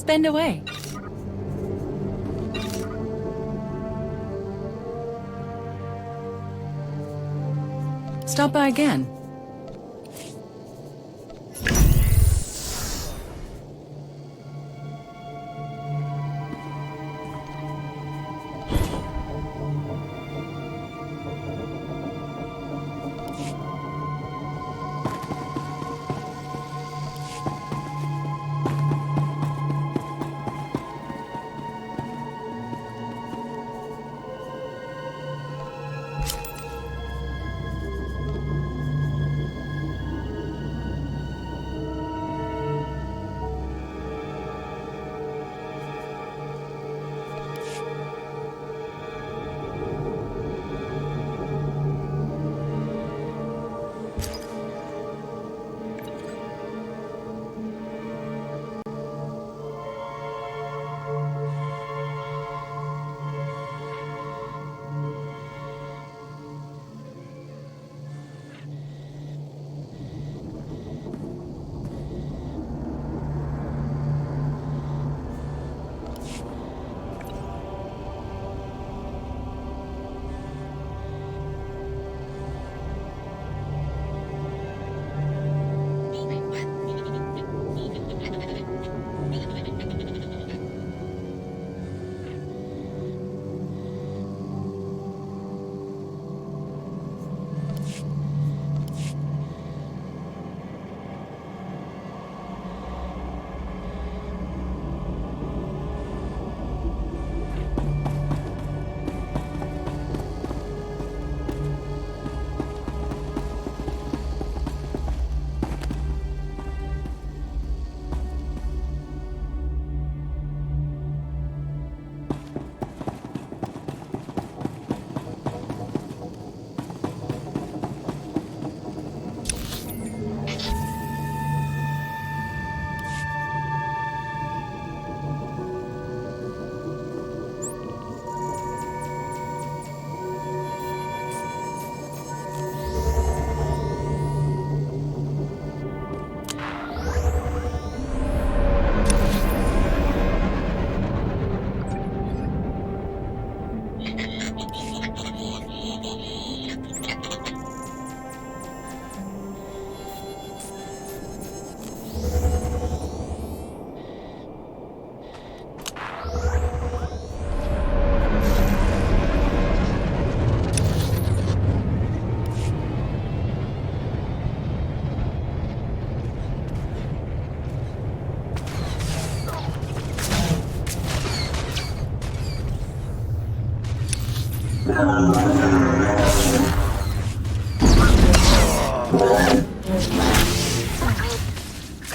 Spend away. Stop by again.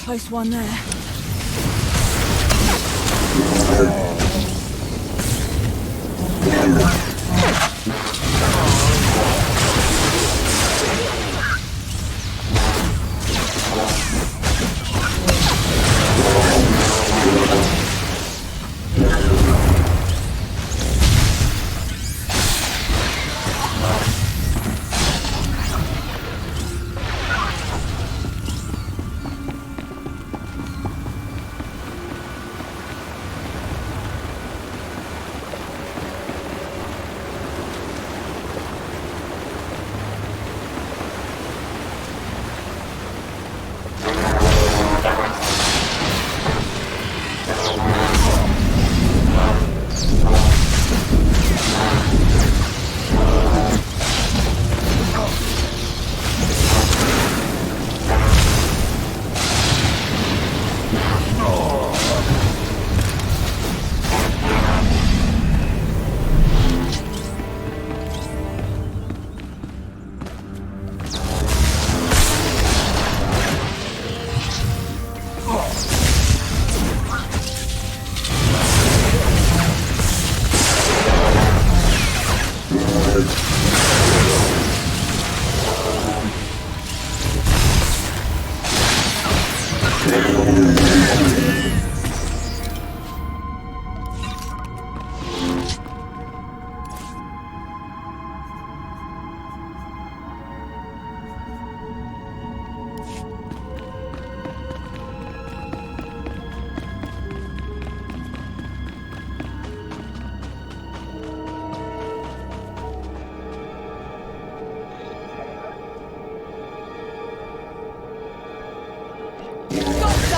Close one there.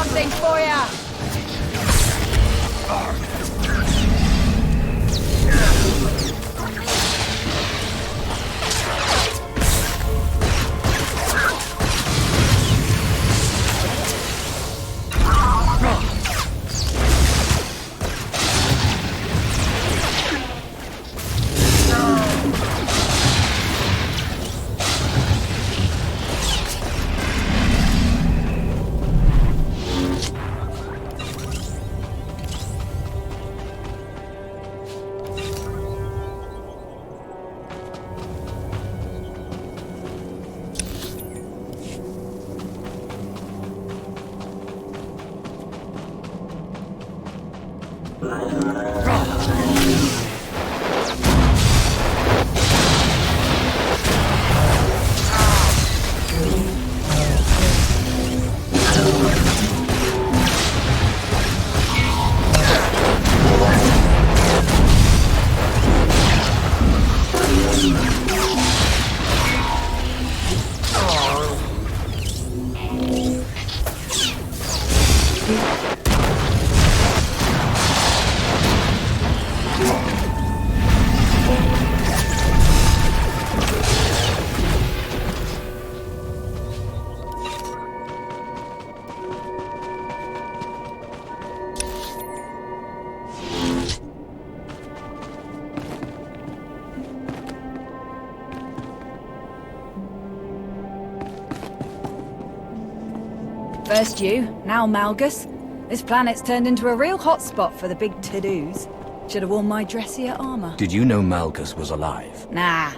something for ya! First you, now Malgus. This planet's turned into a real hotspot for the big to-dos. Should have worn my dressier armor. Did you know Malgus was alive? Nah.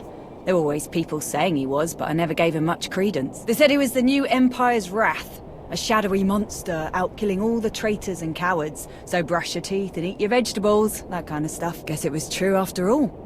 There were always people saying he was, but I never gave him much credence. They said he was the new Empire's wrath. A shadowy monster out killing all the traitors and cowards. So brush your teeth and eat your vegetables. That kind of stuff. Guess it was true after all.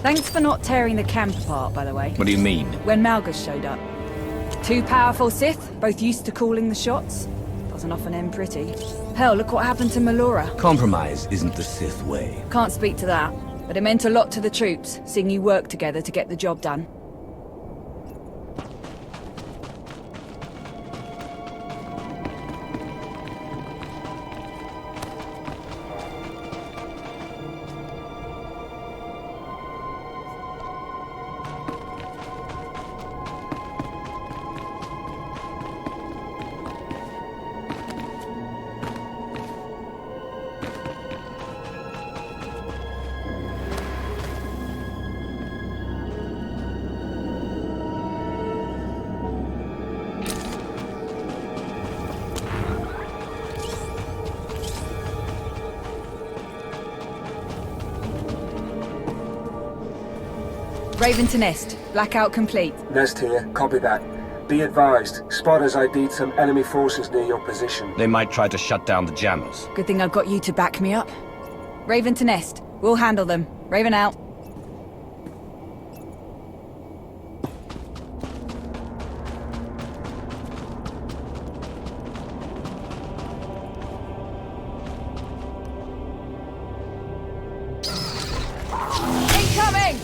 Thanks for not tearing the camp apart, by the way. What do you mean? When Malgus showed up. Two powerful Sith, both used to calling the shots. Doesn't often end pretty. Hell, look what happened to Melora. Compromise isn't the Sith way. Can't speak to that, but it meant a lot to the troops, seeing you work together to get the job done. Raven to Nest. Blackout complete. Nest here. Copy that. Be advised, spotters ID'd some enemy forces near your position. They might try to shut down the jammers. Good thing I've got you to back me up. Raven to Nest. We'll handle them. Raven out. Incoming!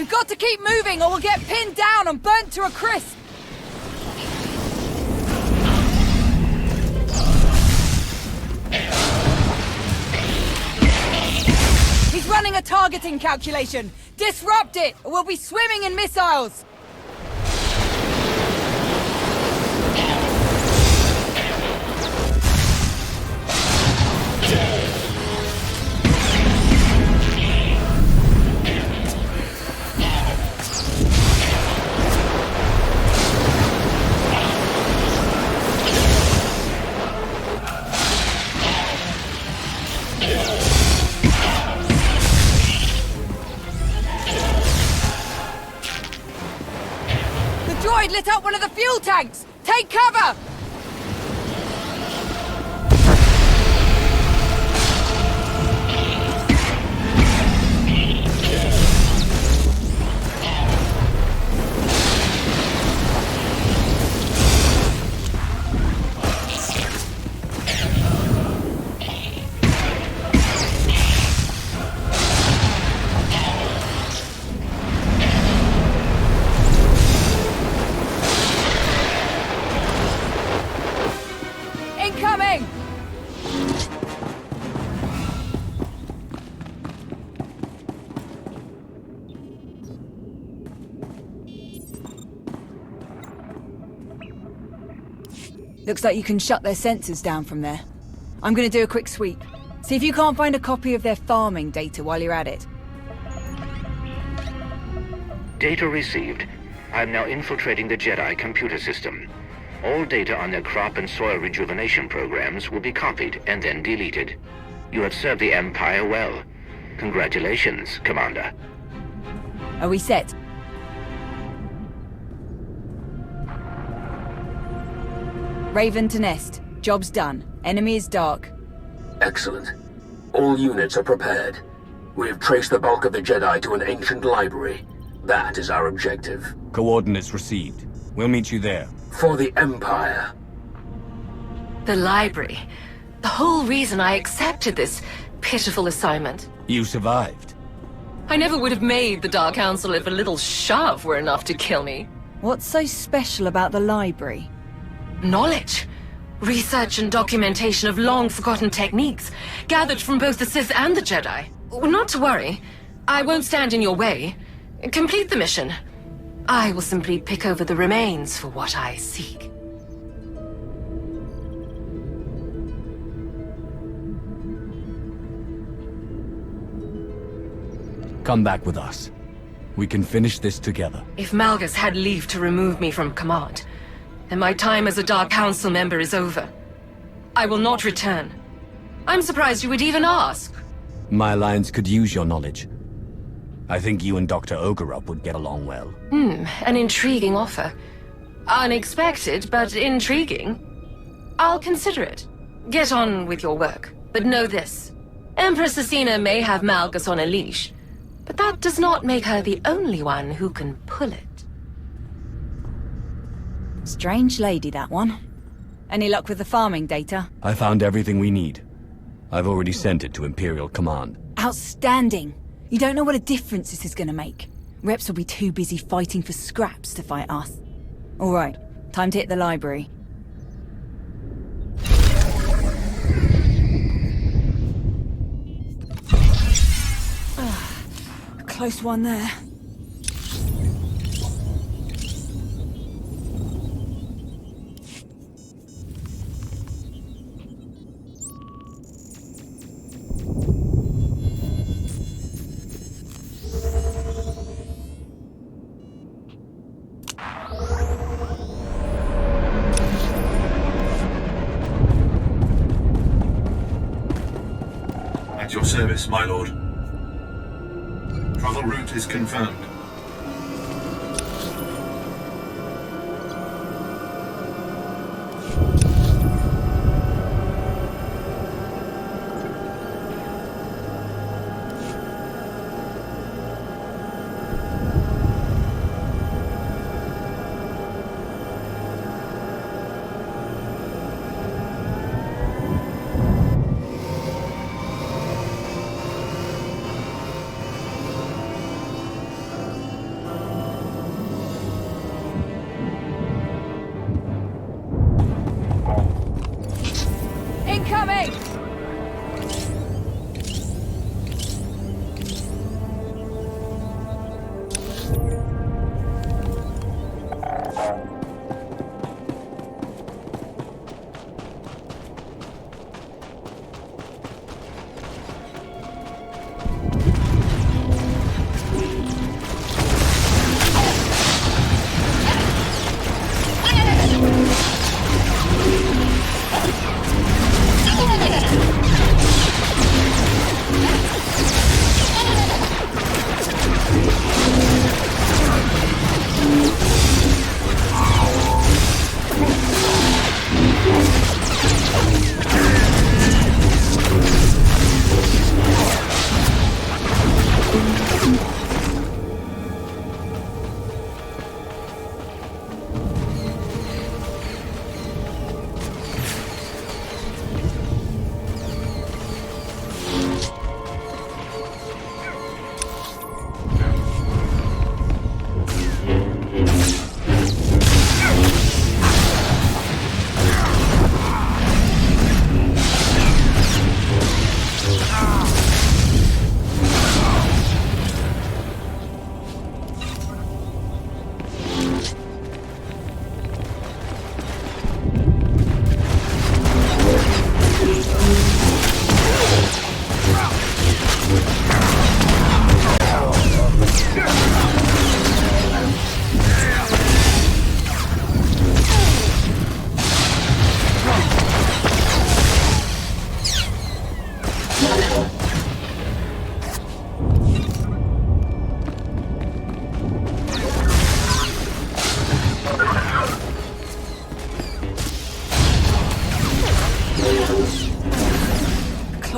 We've got to keep moving or we'll get pinned down and burnt to a crisp! He's running a targeting calculation! Disrupt it, or we'll be swimming in missiles! Droid lit up one of the fuel tanks! Take cover! Incoming! Looks like you can shut their sensors down from there. I'm gonna do a quick sweep. See if you can't find a copy of their farming data while you're at it. Data received. I'm now infiltrating the Jedi computer system. All data on their crop and soil rejuvenation programs will be copied and then deleted. You have served the Empire well. Congratulations, Commander. Are we set? Raven to nest. Job's done. Enemy is dark. Excellent. All units are prepared. We have traced the bulk of the Jedi to an ancient library. That is our objective. Coordinates received. We'll meet you there. For the Empire. The library. The whole reason I accepted this pitiful assignment. You survived. I never would have made the Dark Council if a little shove were enough to kill me. What's so special about the library? Knowledge. Research and documentation of long-forgotten techniques, gathered from both the Sith and the Jedi. Not to worry. I won't stand in your way. Complete the mission. I will simply pick over the remains for what I seek. Come back with us. We can finish this together. If Malgus had leave to remove me from command, then my time as a Dark Council member is over. I will not return. I'm surprised you would even ask. My alliance could use your knowledge. I think you and Dr. Ogerup would get along well. An intriguing offer. Unexpected, but intriguing. I'll consider it. Get on with your work, but know this. Empress Asina may have Malgus on a leash, but that does not make her the only one who can pull it. Strange lady, that one. Any luck with the farming data? I found everything we need. I've already sent it to Imperial Command. Outstanding. You don't know what a difference this is gonna make. Reps will be too busy fighting for scraps to fight us. All right, time to hit the library. A close one there. At your service, my lord. Travel route is confirmed.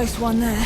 Close one there.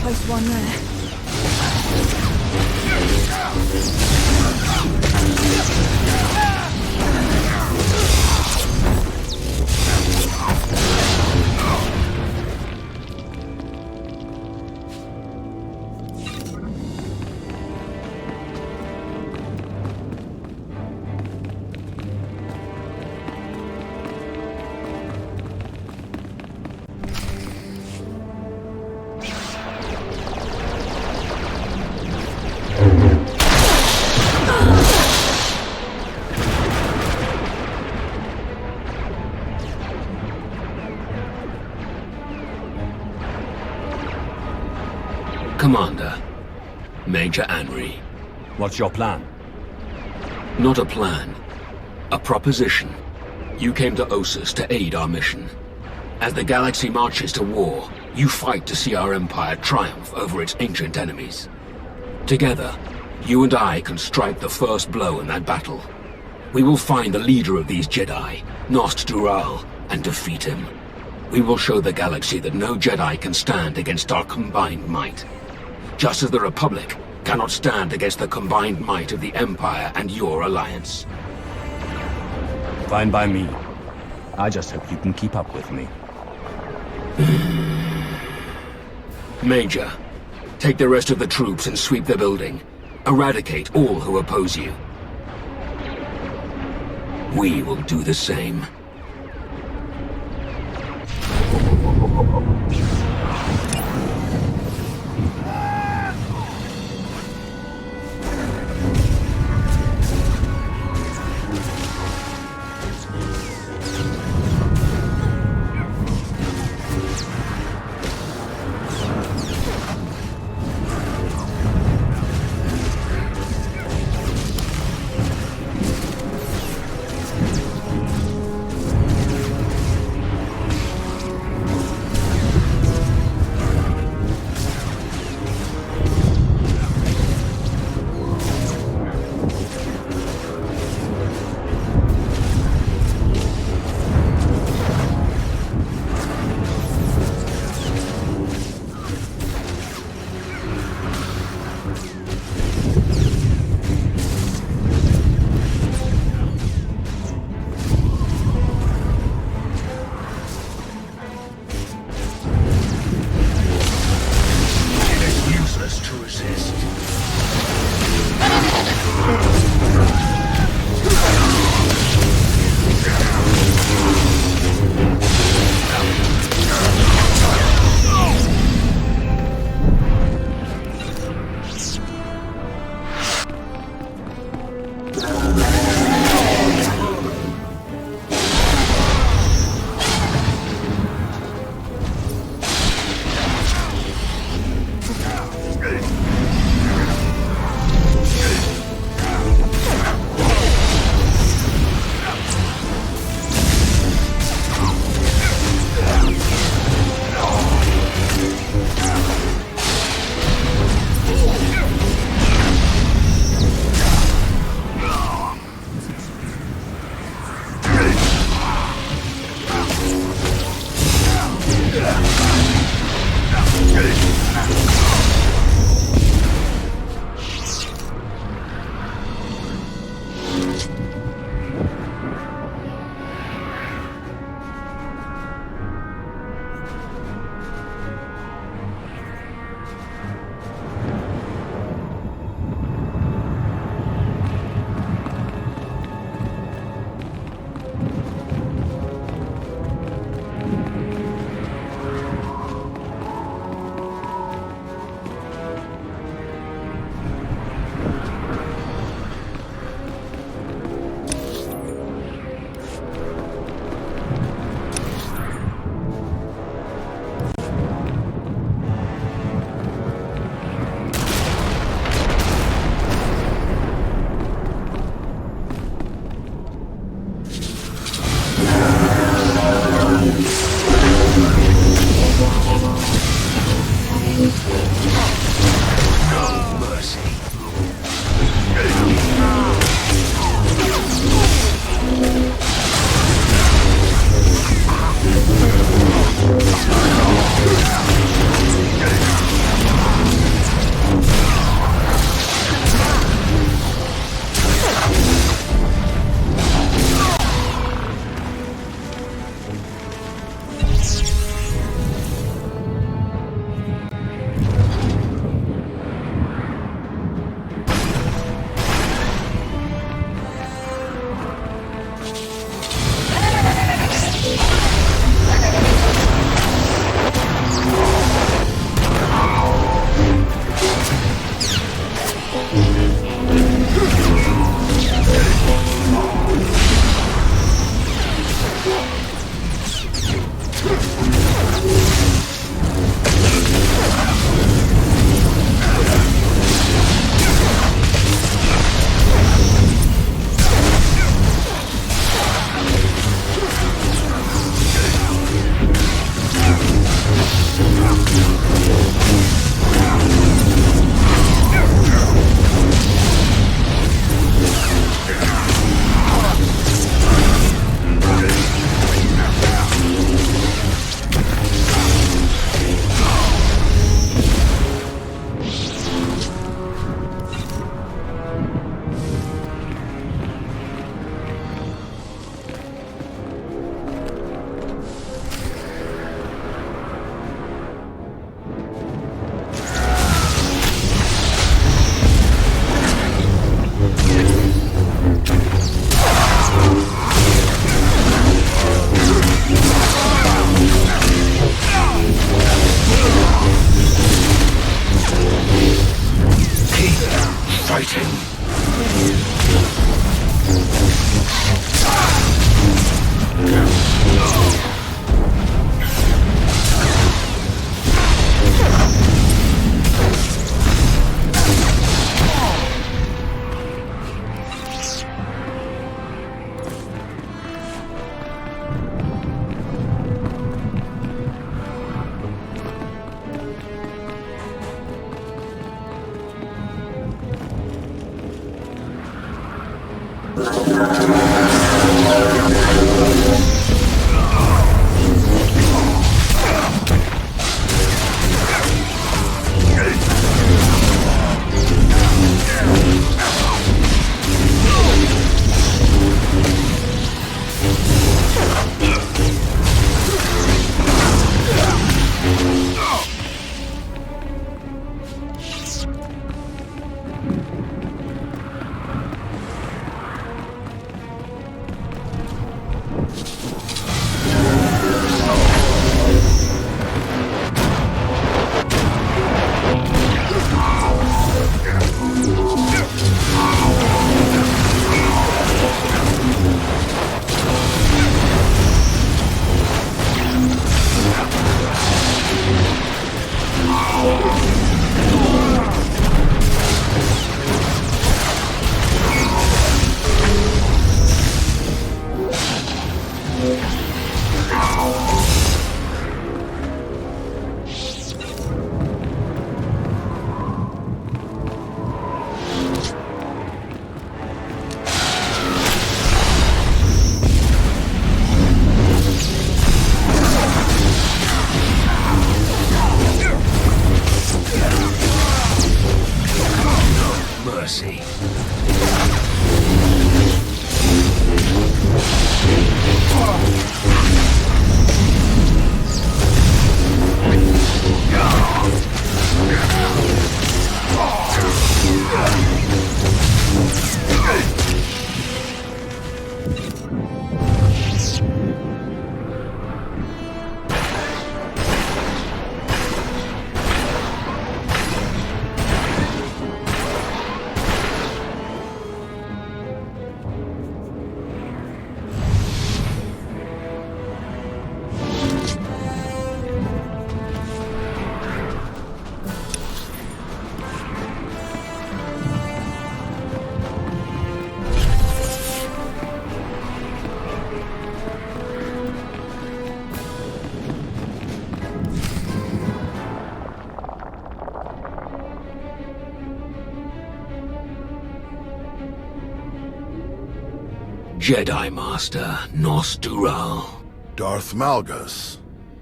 Close one there. Commander, Major Anri. What's your plan? Not a plan. A proposition. You came to Ossus to aid our mission. As the galaxy marches to war, you fight to see our empire triumph over its ancient enemies. Together, you and I can strike the first blow in that battle. We will find the leader of these Jedi, Nost Dural, and defeat him. We will show the galaxy that no Jedi can stand against our combined might. Just as the Republic cannot stand against the combined might of the Empire and your alliance. Fine by me. I just hope you can keep up with me. Major, take the rest of the troops and sweep the building. Eradicate all who oppose you. We will do the same. Mercy. Jedi Master Nostural. Darth Malgus,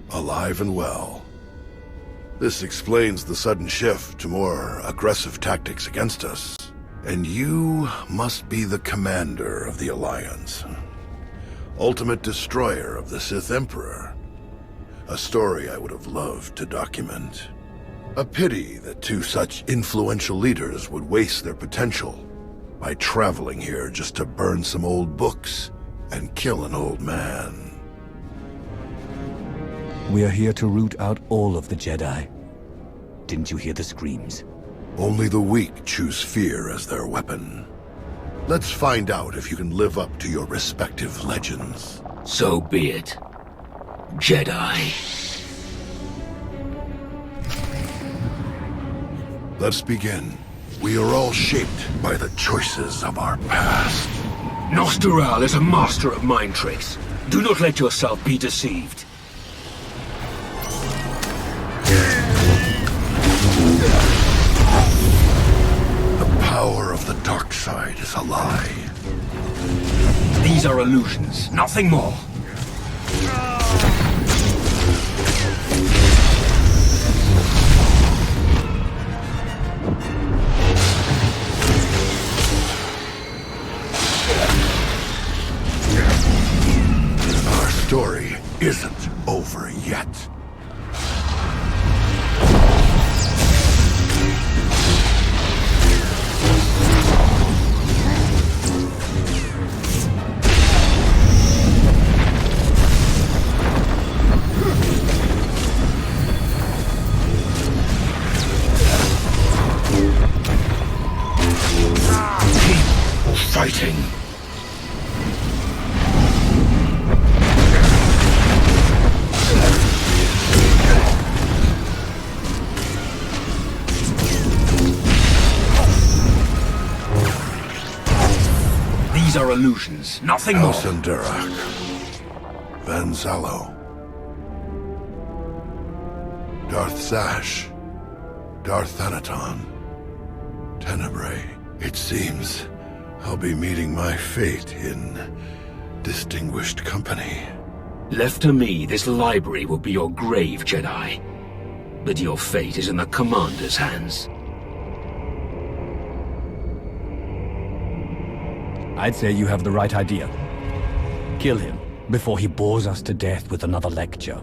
alive and well. This explains the sudden shift to more aggressive tactics against us. And you must be the commander of the Alliance. Ultimate destroyer of the Sith Emperor. A story I would have loved to document. A pity that two such influential leaders would waste their potential by traveling here just to burn some old books and kill an old man. We are here to root out all of the Jedi. Didn't you hear the screams? Only the weak choose fear as their weapon. Let's find out if you can live up to your respective legends. So be it. Jedi. Let's begin. We are all shaped by the choices of our past. Nostural is a master of mind tricks. Do not let yourself be deceived. The power of the dark side is a lie. These are illusions, nothing more. Our story isn't over yet. Fighting. These are illusions, nothing more. House Endurak. Van Zalo. Darth Zash. Darth Thanaton. Tenebrae. It seems I'll be meeting my fate in distinguished company. Left to me, this library will be your grave, Jedi. But your fate is in the Commander's hands. I'd say you have the right idea. Kill him before he bores us to death with another lecture.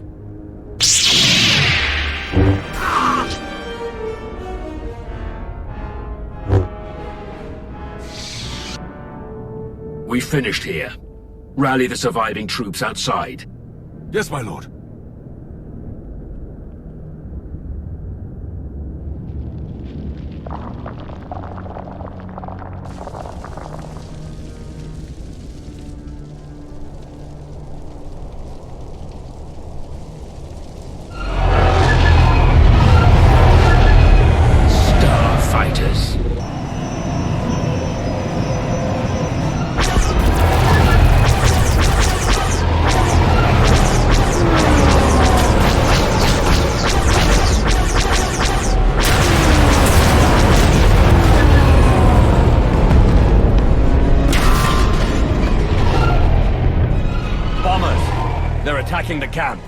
We finished here. Rally the surviving troops outside. Yes, my lord. Starfighters. They're attacking the camp.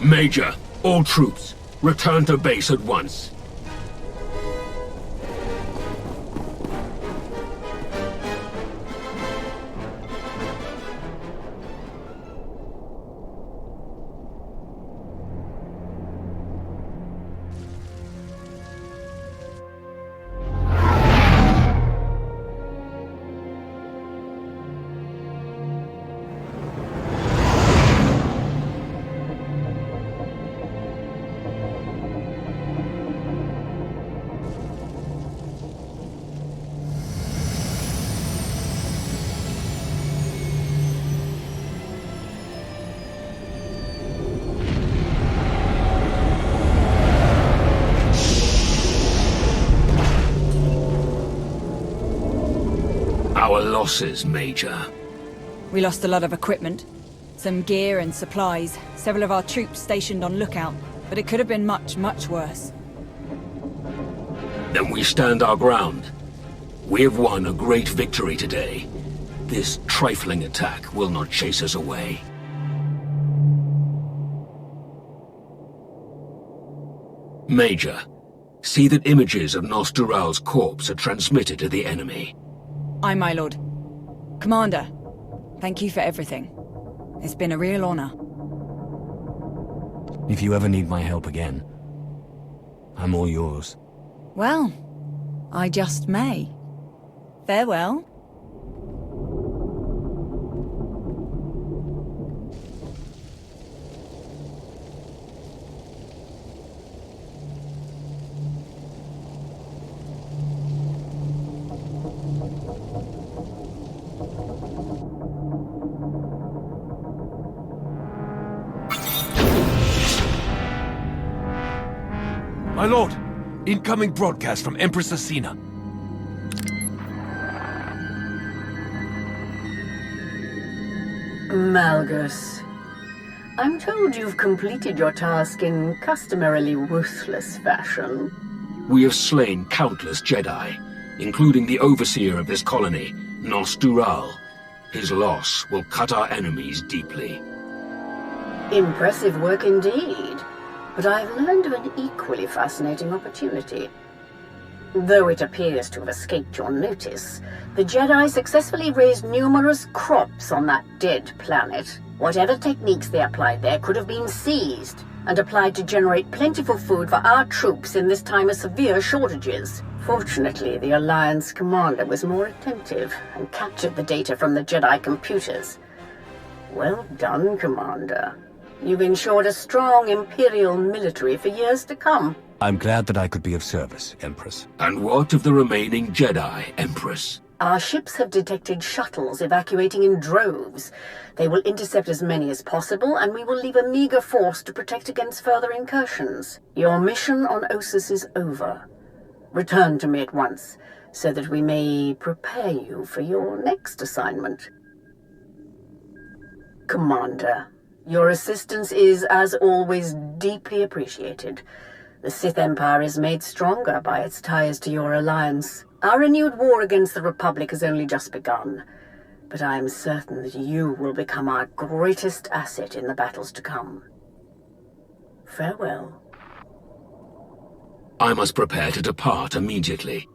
Major, all troops, return to base at once. Our losses, Major. We lost a lot of equipment, some gear and supplies, several of our troops stationed on lookout, but it could have been much, much worse. Then we stand our ground. We have won a great victory today. This trifling attack will not chase us away. Major, see that images of Nostural's corpse are transmitted to the enemy. Aye, my lord. Commander, thank you for everything. It's been a real honor. If you ever need my help again, I'm all yours. Well, I just may. Farewell. My lord! Incoming broadcast from Empress Asina. Malgus, I'm told you've completed your task in customarily ruthless fashion. We have slain countless Jedi, including the overseer of this colony, Nostural. His loss will cut our enemies deeply. Impressive work indeed. But I've learned of an equally fascinating opportunity. Though it appears to have escaped your notice, the Jedi successfully raised numerous crops on that dead planet. Whatever techniques they applied there could have been seized and applied to generate plentiful food for our troops in this time of severe shortages. Fortunately, the Alliance commander was more attentive and captured the data from the Jedi computers. Well done, Commander. You've ensured a strong Imperial military for years to come. I'm glad that I could be of service, Empress. And what of the remaining Jedi, Empress? Our ships have detected shuttles evacuating in droves. They will intercept as many as possible, and we will leave a meager force to protect against further incursions. Your mission on Ossus is over. Return to me at once, so that we may prepare you for your next assignment. Commander, your assistance is, as always, deeply appreciated. The Sith Empire is made stronger by its ties to your alliance. Our renewed war against the Republic has only just begun, but I am certain that you will become our greatest asset in the battles to come. Farewell. I must prepare to depart immediately.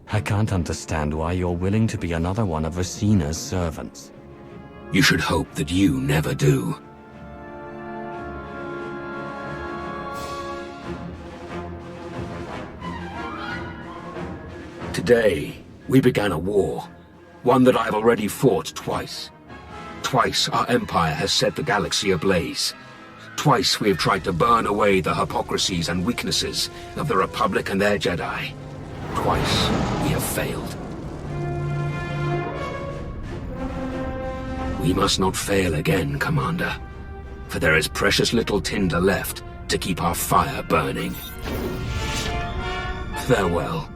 I can't understand why you're willing to be another one of Asina's servants. You should hope that you never do. Today, we began a war, one that I've already fought twice. Twice our Empire has set the galaxy ablaze. Twice we have tried to burn away the hypocrisies and weaknesses of the Republic and their Jedi. Twice we have failed. We must not fail again, Commander, for there is precious little tinder left to keep our fire burning. Farewell.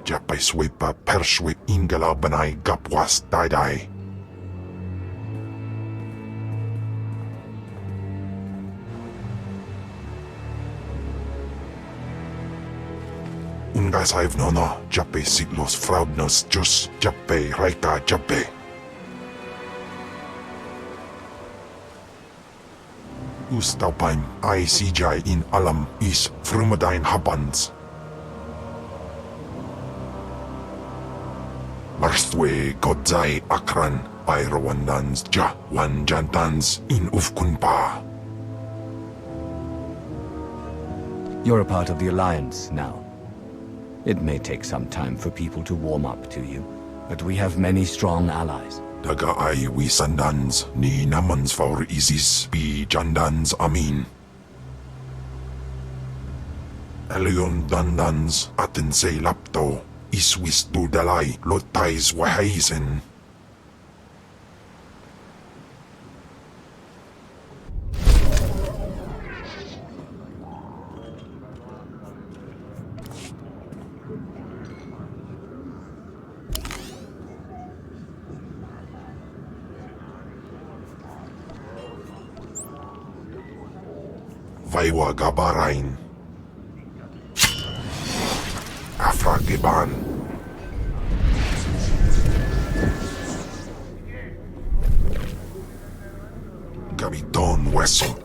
Japai swipa perswi ingala banay gapwas dai. Unga saiv nono, japai siglos fraudnos jus, japai raika japai. Ustaupain ICJ in alam is frumadain habans. Marstwe godzai akran Pyrawandans ja wanjantans in ufkunpa. You're a part of the Alliance now. It may take some time for people to warm up to you, but we have many strong allies. Daga ay wisandans ni namans for isis bi jandans amin. Elion dandans atin say lapto. Iswis budalay lotais wahaisen. Vaiwa gabarain. Afragiban. Gabiton Wesson.